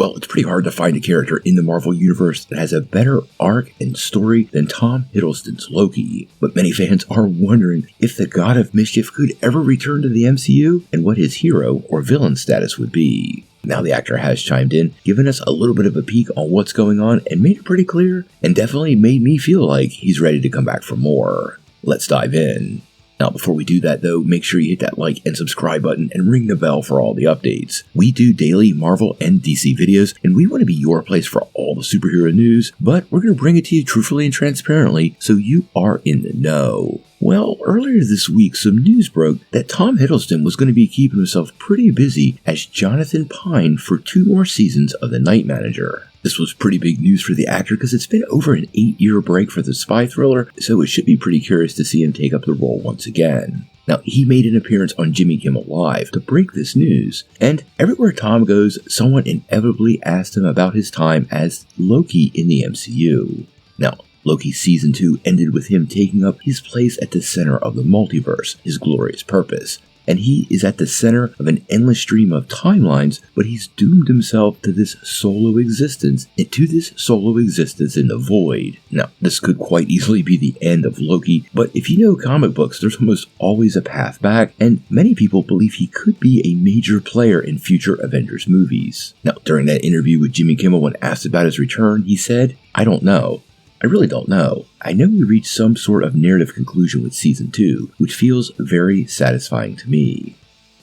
Well, it's pretty hard to find a character in the Marvel Universe that has a better arc and story than Tom Hiddleston's Loki. But many fans are wondering if the God of Mischief could ever return to the MCU and what his hero or villain status would be. Now the actor has chimed in, given us a little bit of a peek on what's going on and made it pretty clear, and definitely made me feel like he's ready to come back for more. Let's dive in. Now, before we do that though, make sure you hit that like and subscribe button and ring the bell for all the updates. We do daily Marvel and DC videos, and we want to be your place for all the superhero news, but we're going to bring it to you truthfully and transparently so you are in the know. Well, earlier this week, some news broke that Tom Hiddleston was going to be keeping himself pretty busy as Jonathan Pine for 2 more seasons of The Night Manager. This was pretty big news for the actor because it's been over an 8-year break for the spy thriller, so it should be pretty curious to see him take up the role once again. Now, he made an appearance on Jimmy Kimmel Live to break this news, and everywhere Tom goes, someone inevitably asked him about his time as Loki in the MCU. Now, Loki Season 2 ended with him taking up his place at the center of the multiverse, his glorious purpose. And he is at the center of an endless stream of timelines, but he's doomed himself to this solo existence in the void. Now, this could quite easily be the end of Loki, but if you know comic books, there's almost always a path back, and many people believe he could be a major player in future Avengers movies. Now, during that interview with Jimmy Kimmel when asked about his return, he said, "I don't know. I really don't know. I know we reached some sort of narrative conclusion with Season 2, which feels very satisfying to me."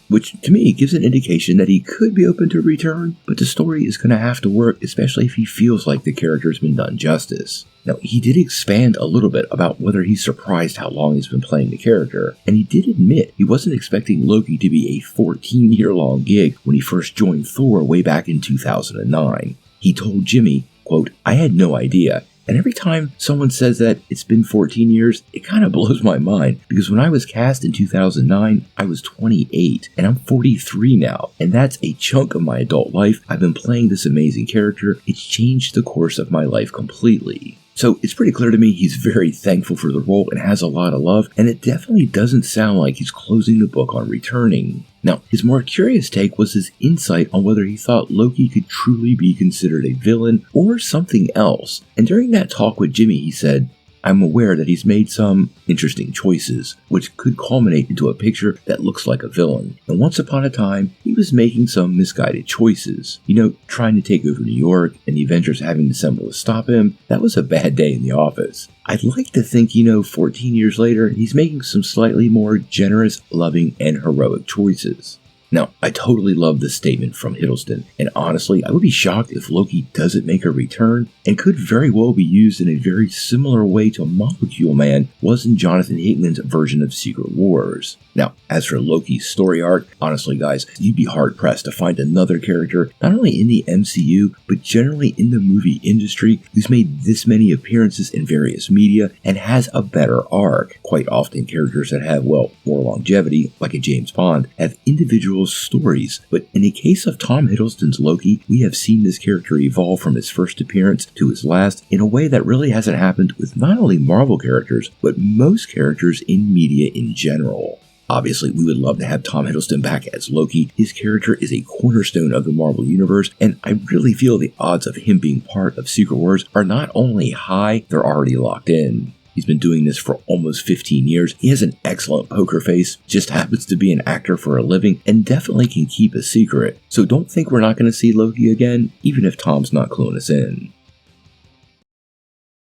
Which, to me, gives an indication that he could be open to a return, but the story is going to have to work, especially if he feels like the character's been done justice. Now, he did expand a little bit about whether he's surprised how long he's been playing the character, and he did admit he wasn't expecting Loki to be a 14-year-long gig when he first joined Thor way back in 2009. He told Jimmy, quote, "I had no idea. And every time someone says that it's been 14 years, it kind of blows my mind, because when I was cast in 2009, I was 28, and I'm 43 now, and that's a chunk of my adult life. I've been playing this amazing character. It's changed the course of my life completely." So it's pretty clear to me he's very thankful for the role and has a lot of love, and it definitely doesn't sound like he's closing the book on returning. Now, his more curious take was his insight on whether he thought Loki could truly be considered a villain or something else. And during that talk with Jimmy, he said, "I'm aware that he's made some interesting choices, which could culminate into a picture that looks like a villain. And once upon a time, he was making some misguided choices. Trying to take over New York and the Avengers having to assemble to stop him. That was a bad day in the office. I'd like to think, 14 years later, he's making some slightly more generous, loving, and heroic choices." Now, I totally love this statement from Hiddleston, and honestly, I would be shocked if Loki doesn't make a return, and could very well be used in a very similar way to Molecule Man was in Jonathan Hickman's version of Secret Wars. Now, as for Loki's story arc, honestly guys, you'd be hard-pressed to find another character, not only in the MCU, but generally in the movie industry, who's made this many appearances in various media and has a better arc. Quite often, characters that have, more longevity, like a James Bond, have individual stories, but in the case of Tom Hiddleston's Loki, we have seen this character evolve from his first appearance to his last in a way that really hasn't happened with not only Marvel characters, but most characters in media in general. Obviously, we would love to have Tom Hiddleston back as Loki. His character is a cornerstone of the Marvel Universe, and I really feel the odds of him being part of Secret Wars are not only high, they're already locked in. He's been doing this for almost 15 years. He has an excellent poker face, just happens to be an actor for a living, and definitely can keep a secret. So don't think we're not going to see Loki again, even if Tom's not cluing us in.